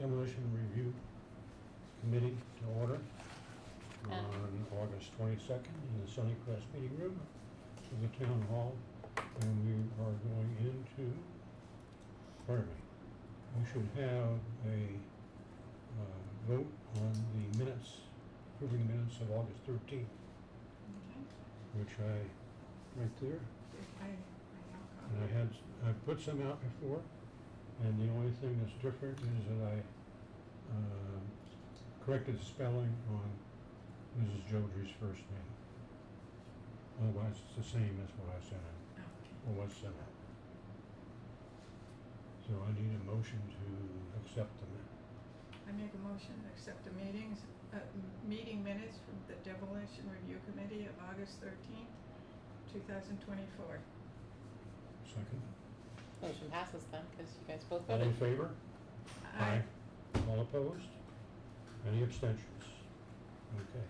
Demolition Review Committee to order on August 22nd in the Sunnycrest Meeting Room of the Town Hall. And we are going into, we should have a vote on the minutes, approving the minutes of August 13th, which right there. And I put some out before, and the only thing that's different is that I corrected the spelling on Mrs. Jodry's first name. Otherwise, it's the same as what I sent out, or was sent out. So I need a motion to accept the minute. I make a motion to accept the meeting minutes from the Demolition Review Committee of August 13th, 2024. Second. Motion passes then, because you guys both All in voted. favor? Aye. All opposed? Any abstentions? Okay.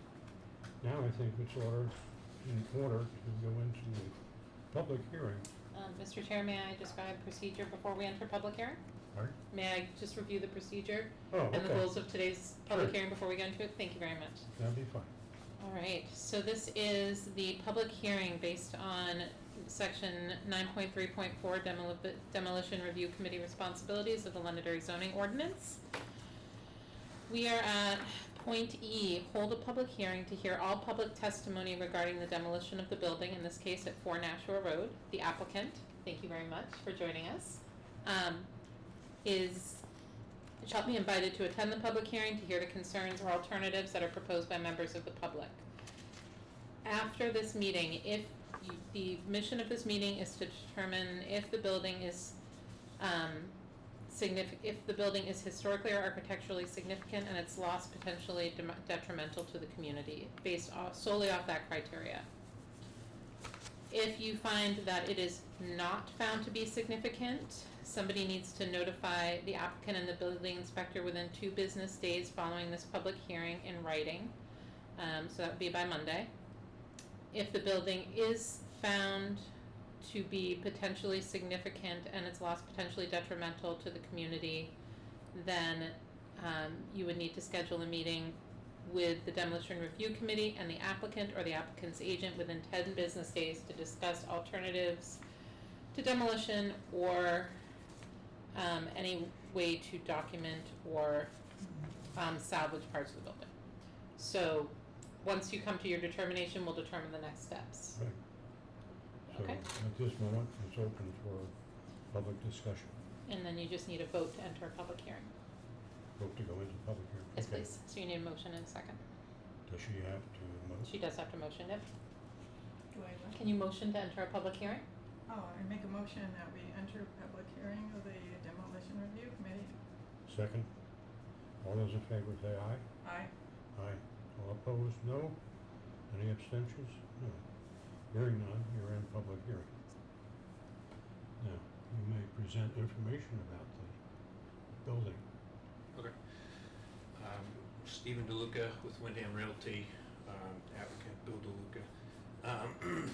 Now I think it's in order to go into the public hearing. Mr. Chair, may I describe procedure before we enter public hearing? Pardon? May I just review the procedure Oh, and the okay. goals of today's public Sure. hearing before we go into it? Thank you very much. That'd be fine. All right, so this is the public hearing based on section 9.3.4 Demolition Review Committee responsibilities of the Londonderry zoning ordinance. We are at point E, hold a public hearing to hear all public testimony regarding the demolition of the building, in this case at 4 Nashua Road. The applicant, thank you very much for joining us, shall be invited to attend the public hearing to hear the concerns or alternatives that are proposed by members of the public. After this meeting, the mission of this meeting is to determine if the building is if the building is historically or architecturally significant and its loss potentially detrimental to the community, based solely off that criteria. If you find that it is not found to be significant, somebody needs to notify the applicant and the building inspector within 2 business days following this public hearing in writing. So that would be by Monday. If the building is found to be potentially significant and its loss potentially detrimental to the community, then you would need to schedule a meeting with the Demolition Review Committee and the applicant or the applicant's agent within 10 business days to discuss alternatives to demolition or any way to document or salvage parts of the building. So once you come to your determination, we'll determine the next steps. Right. So Okay. at this moment, it's open for public discussion. And then you just need a vote to enter a public hearing. Vote to go into public hearing. Yes, Okay. please. So you need a motion and a second. Does she have to motion? She does have to motion it. Do I vote? Can you motion to enter a public hearing? Oh, I make a motion that we enter public hearing of the Demolition Review Committee. Second. All those in favor say aye. Aye. Aye. All opposed, no. Any abstentions? No. Hearing none, you're in public hearing. Now, you may present information about the building. Okay. Stephen DeLuca with Windham Realty, applicant Bill DeLuca.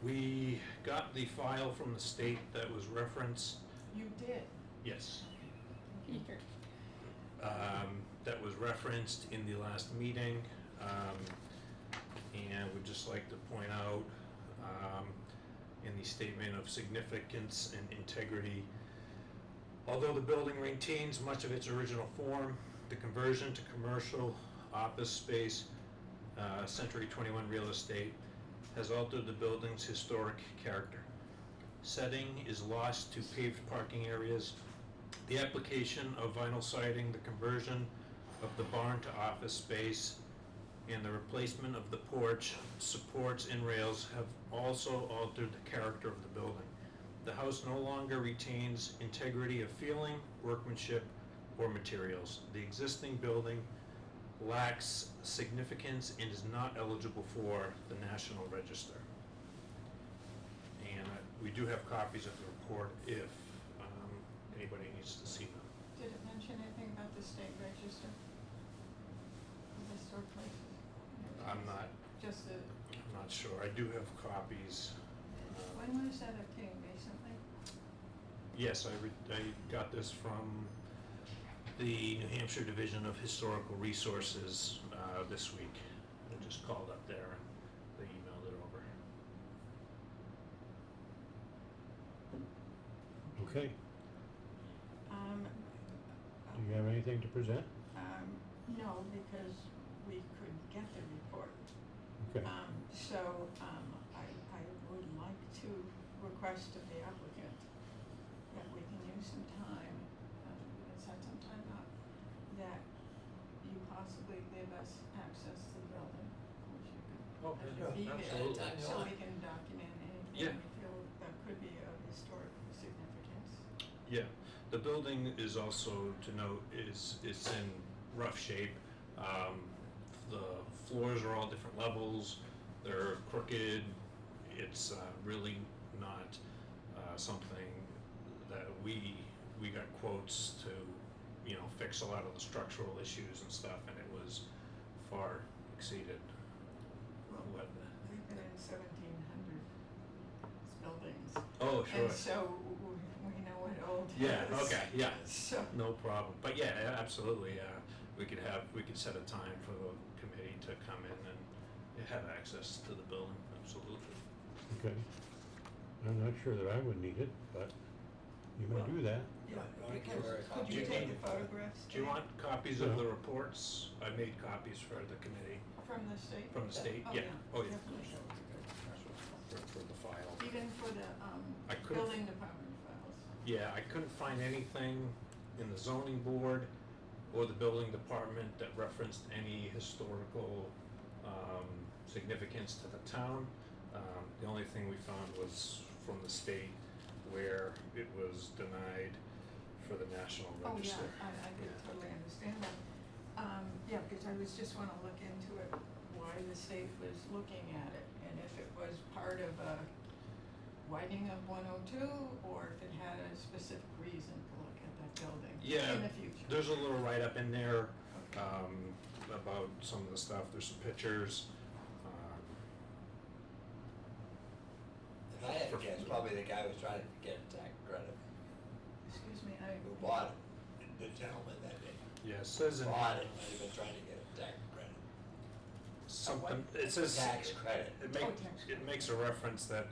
We got the file from the state that was referenced. You did. Yes. Here. That was referenced in the last meeting, and would just like to point out in the statement of significance and integrity, although the building retains much of its original form, the conversion to commercial office space, Century 21 real estate, has altered the building's historic character. Setting is lost to paved parking areas. The application of vinyl siding, the conversion of the barn to office space, and the replacement of the porch, supports, and rails have also altered the character of the building. The house no longer retains integrity of feeling, workmanship, or materials. The existing building lacks significance and is not eligible for the National Register. And we do have copies of the report if anybody needs to see them. Did it mention anything about the state register of historic places? I'm not sure. I do have copies. When was that obtained? Recently? Yes, I got this from the New Hampshire Division of Historical Resources this week. I just called up there and they emailed it over. Okay, Um, do you have anything to present? no, because we couldn't get the report. Okay, I would like to request of the applicant that we can use some time, we can set some time up, that you possibly give us access to the building, which you can, Oh, as yeah, you be there, absolutely. so we can document anything Yeah. we feel that could be of historical significance. Yeah, the building is also, to note, it's in rough shape. The floors are all different levels, they're crooked, it's really not something that we got quotes to, fix a lot of the structural issues and stuff, and it was far exceeded what. We've been in 1700s buildings. Oh, sure. And so we know what old Yeah, is. okay, yeah. So, No problem, but yeah, absolutely, we could set a time for the committee to come in and have access to the building, absolutely. okay. I'm not sure that I would need it, but you may do that. yeah, Right, because right. could you take the photographs? Do you Jane, want copies of the Yeah. reports? I made copies for the committee, from the state? from the state, Oh, yeah, oh, yeah. definitely. For the file. Even for the, I couldn't- building department files? Yeah, I couldn't find anything in the zoning board or the building department that referenced any historical significance to the town. The only thing we found was from the state where it was denied for the National Oh, yeah, Register. I could Yeah. totally understand that. Yeah, because I was just wanna look into it, why the state was looking at it, and if it was part of a widening of 102, or if it had a specific reason to look at that building Yeah, in the future. There's a little write-up in there Okay. about some of the stuff. There's some pictures. If I had to guess, probably the guy was trying to get a tax credit, Excuse me, who bought it, the gentleman that Yeah, it says in bought it, might have been trying to get a tax credit. something, it says. Tax credit. It Oh, makes, tax it credit. makes a reference that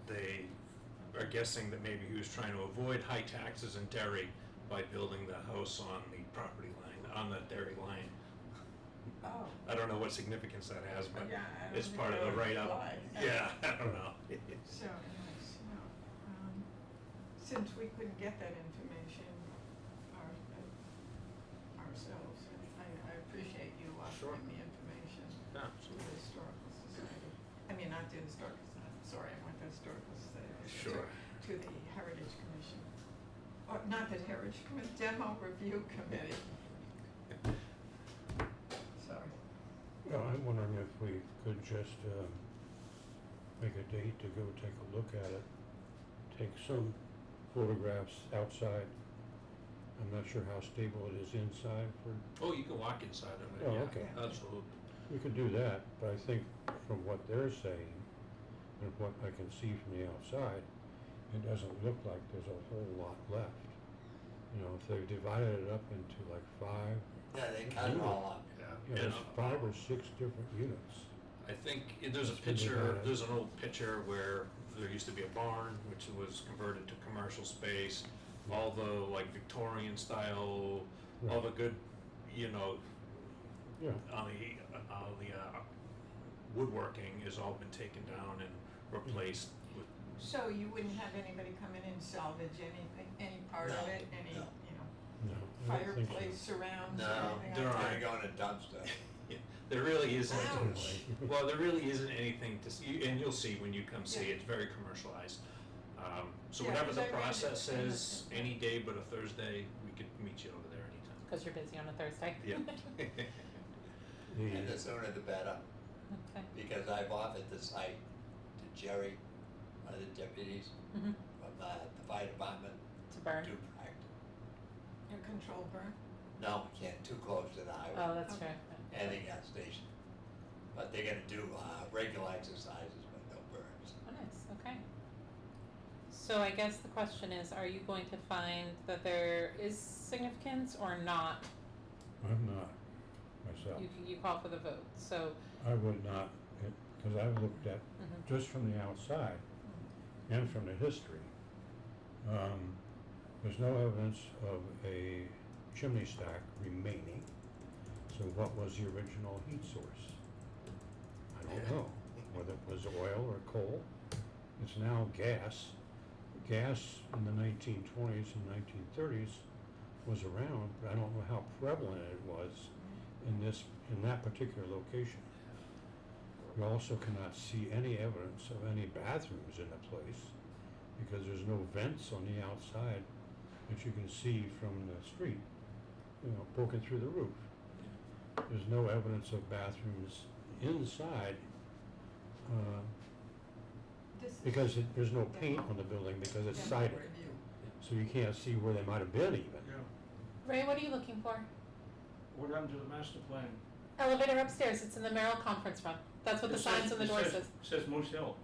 they are guessing that maybe he was trying to avoid high taxes in Derry by building the house on the property line, on the Derry line. Oh, I don't know what significance that has, but yeah, I don't it's think part of I the would write-up. apply. Yeah, I don't know. So, anyways, since we couldn't get that information ourselves, and I appreciate you Sure. offering the information Yeah, to the Historical Society. I mean, not to the Historical Society, sorry, I went to Historical Society. Sure. To the Heritage Commission. Or, not the Heritage Commission, Demo Review Committee. Sorry. Well, I'm wondering if we could just make a date to go take a look at it, take some photographs outside. I'm not sure how stable it is inside for, Oh, you can walk inside of it, Oh, yeah, okay. absolutely. we could do that, but I think from what they're saying and what I can see from the outside, it doesn't look like there's a whole lot left. If they've divided it up into like 5, Yeah, they cut it all up. there's 5 or 6 different units. I think there's a That's pretty picture, bad. there's an old picture where there used to be a barn, which was converted to commercial space. All the like Victorian style, all the good, Yeah, on the woodworking has all been taken down and replaced with. So you wouldn't have anybody come in and salvage anything, any part of No, it, any, no. no, I don't think so. fireplace surrounds or No, anything there like they're that? gonna go in a dumpster. There really isn't. Ouch. Well, there really isn't anything to see, and you'll see when you come see, Yeah. it's very commercialized. So Yeah, whatever 'cause the I read it process in the- is, any day but a Thursday, we could meet you over there anytime. Because you're busy on a Thursday. Yeah. And the sooner the better, Okay. because I've offered the site to Jerry, one of the deputies Mm-hmm. from the fire department, To burn. to practice. Your control burn? No, we can't, too close to the highway. Oh, that's Okay. true. And the gas station. But they're gonna do regular exercises, but no burns. Oh, nice, okay. So I guess the question is, are you going to find that there is significance or not? I'm not myself. You call for the vote, so, I would not, because I've looked at, mhm. just from the outside and from the history, there's no evidence of a chimney stack remaining. So what was the original heat source? I don't know, whether it was oil or coal. It's now gas. Gas in the 1920s and 1930s was around, but I don't know how prevalent it was in that particular location. You also cannot see any evidence of any bathrooms in the place because there's no vents on the outside that you can see from the street, poking through the roof. There's no evidence of bathrooms inside, because there's no paint on the building because it's Demo sided. review. So you can't see where they might have been even. Yeah, Ray, what are you looking for? what happened to the master plan? Elevator upstairs, it's in the Merrill conference room. That's what the It signs says- on the it door says- says. Says Moose Hill.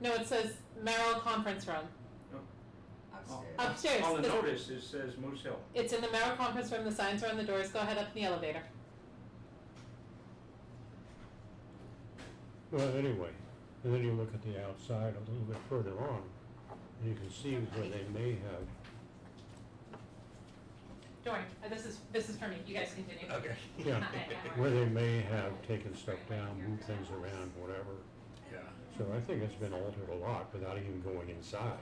No, it says Merrill conference room. Upstairs. Upstairs. On the There's a- notice, it says Moose Hill. It's in the Merrill conference room, the signs are on the doors, go ahead up in the elevator. Well, anyway, and then you look at the outside a little bit further on, and you can see where they may have, Don't worry, this is for me, you guys continue. Okay. yeah, where they may have taken stuff down, moved things around, whatever. Yeah. So I think it's been altered a lot without even going inside.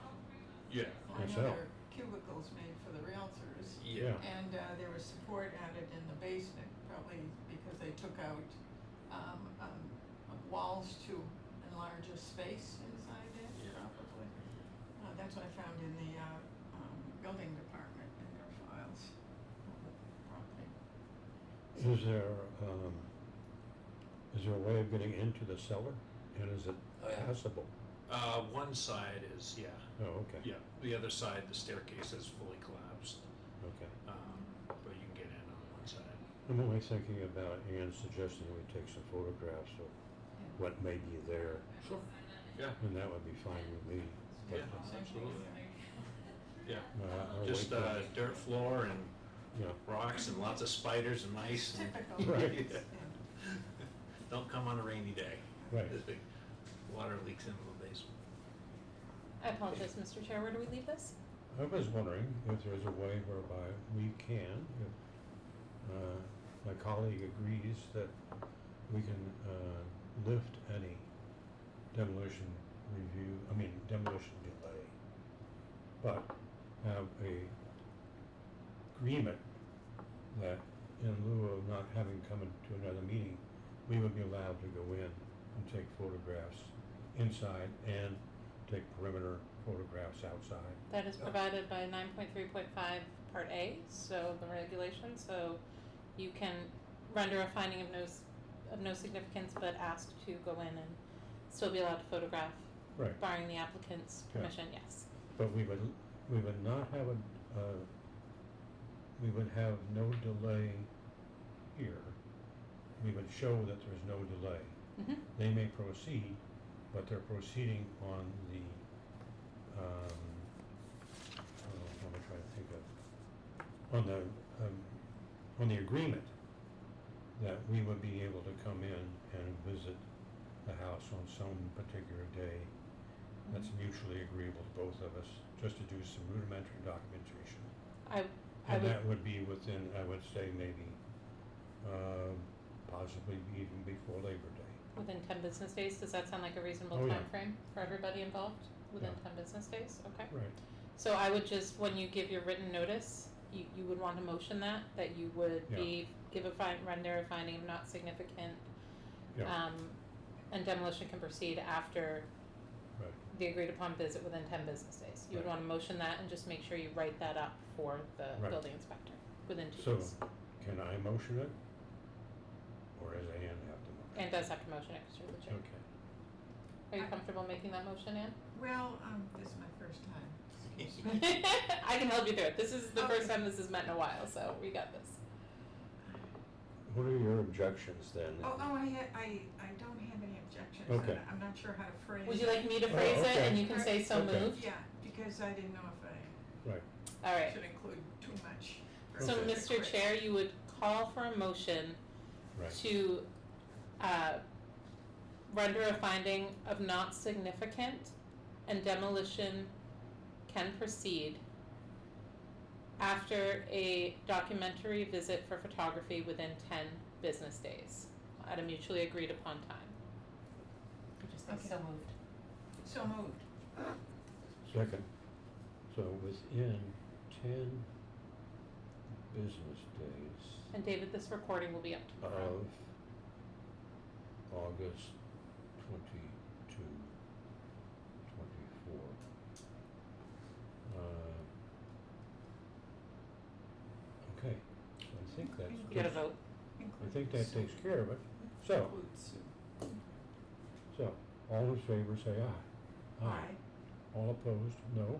Yeah. Well, I know Myself. there are cubicles made for the realtors, Yeah. and there was support added in the basement, probably because they took out walls to enlarge a space inside it, Yeah. probably. That's what I found in the building department in their files. Property. Is there a way of getting into the cellar, and is it Oh, yeah. passable? One side is, yeah. Oh, okay. Yeah. The other side, the staircase is fully collapsed, Okay. but you can get in on one side. I'm only thinking about Ann's suggesting we take some photographs of what may be there, Sure. Yeah. and that would be fine with me. But, Yeah. Absolutely. Yeah. I'll Just wait till- dirt floor and Yeah, rocks and lots of spiders and mice. And Typical. Right. Yeah. Don't come on a rainy day. right. There's big water leaks into the basement. I apologize, Mr. Chair, where do we leave this? I was wondering if there's a way whereby we can, if my colleague agrees that we can lift any demolition delay, but have a agreement that in lieu of not having come to another meeting, we would be allowed to go in and take photographs inside and take perimeter photographs outside. That is provided by 9.3.5 Part A, so the regulation, so you can render a finding of no significance, but ask to go in and still be allowed to photograph, Right. barring the applicant's Yeah. permission, yes. But we would not have we would have no delay here. We would show that there's no delay. Mm-hmm. They may proceed, but they're proceeding on the, what am I trying to think of? On the agreement that we would be able to come in and visit the house on some particular day that's mutually agreeable to both of us, just to do some rudimentary documentation. I And would, that would be within, I would say, maybe, possibly even before Labor Day. within 10 business days, does that sound like a reasonable Oh, yeah. time frame for everybody involved? Within Yeah. 10 business days, okay. Right. So I would just, when you give your written notice, you would want to motion that you would Yeah. render a finding of not significant, Yeah, and demolition can proceed after right. the agreed upon visit within 10 business days. You would Right. want to motion that and just make sure you write that up for the Right. building inspector within 2 So, days. can I motion it? Or does Ann have to motion? Ann does have to motion it because you're the chair. Okay. Are you comfortable making that motion, Ann? Well, this is my first time. Excuse me. I can help you through it. This is the first Okay. time this has met in a while, so we got this. What are your objections then? I don't have any objections. Okay. I'm not sure how to phrase. Would you like me to Oh, phrase it and okay. you can say so Okay. moved? Yeah, because I didn't know if Right. All I right. should include too much. So, Okay. Mr. Chair, you would call for a motion Right. to render a finding of not significant and demolition can proceed after a documentary visit for photography within 10 business days at a mutually agreed upon time. Just say Okay. so moved. So moved. Second, so within 10 business days And David, this recording will be up tomorrow. of August 22, 24. Okay, so I think that's. You gotta vote. I think that takes care of it. So, all in favor say aye. Aye. All opposed, no.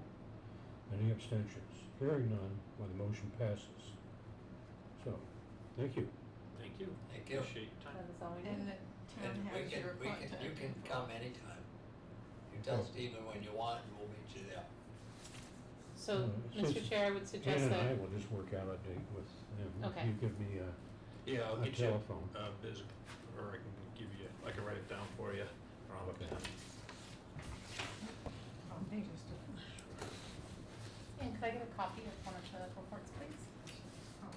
Any abstentions? Hearing none, well, the motion passes. So, thank you. Thank you. Thank you. Appreciate your time. That is all we And need. the town has your contact. You can come anytime. You tell Stephen when you want, and we'll meet you there. So, since Mr. Chair, I would suggest Ann and I that, will just work out a date with him. Okay. You give me Yeah, I'll a get you telephone. or I can give you, I can write it down for you, or I'll look Okay. at it. Oh, they just do. and could I get a copy of one of the reports, please? Oh.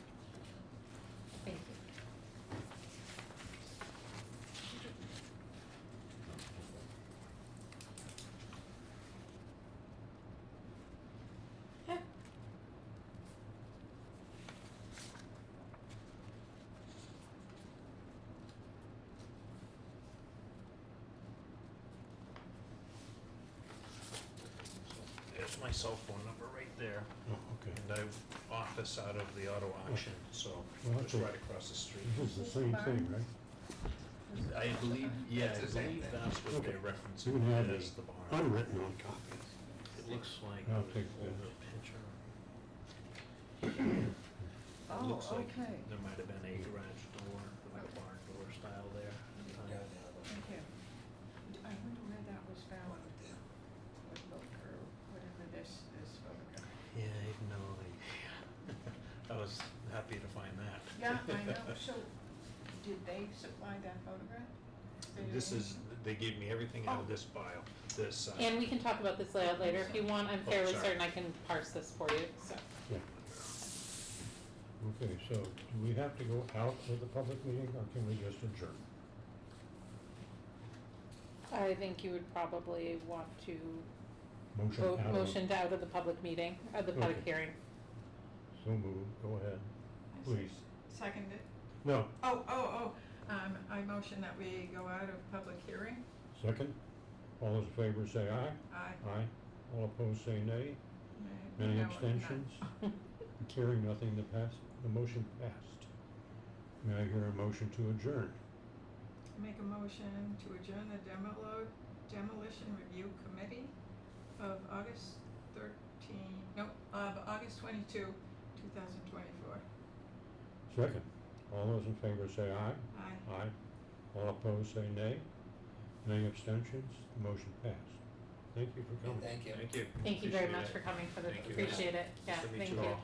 Thank you. Yeah. There's my cell phone number right there, Oh, okay. and I office out of the auto auction, so Well, just that's right across the street. This is the same thing, right? I believe, yeah, I It's the same believe thing. that's what Okay. they're referencing You can have as the the barn. unwritten on copy. It looks like I'll an take older this. picture. It Oh, looks like okay. there might have been a garage door, like a barn door style there. Yeah, the other one. Thank you. I wonder where that was One found, up there. what book or whatever this photograph. Yeah, I have no idea. I was happy to find that. Yeah, I know, so, did they supply that photograph? This is, they gave me everything out of Oh. this file, this, And we can talk about this layout later if you want. I'm Oh, fairly sorry. certain I can parse this for you, so. Yeah. Okay, so do we have to go out with the public meeting or can we just adjourn? I think you would probably want to Motion vote out of. motion out of the public meeting, the public Okay. hearing. So moved, go ahead. Please. Second it? No, I motion that we go out of public hearing. second? All those in favor say aye. Aye. Aye. All opposed say nay. No, Any none. abstentions? Hearing nothing, the motion passed. May I hear a motion to adjourn? Make a motion to adjourn the Demolition Review Committee of August 22, 2024. Second. All those in favor say aye. Aye. Aye. All opposed say nay. Any abstentions? The motion passed. Thank you for coming. Thank you. Thank you. Thank you very Appreciate much it. for coming for this, Thank you. appreciate it, yeah, Nice to meet thank you you. all.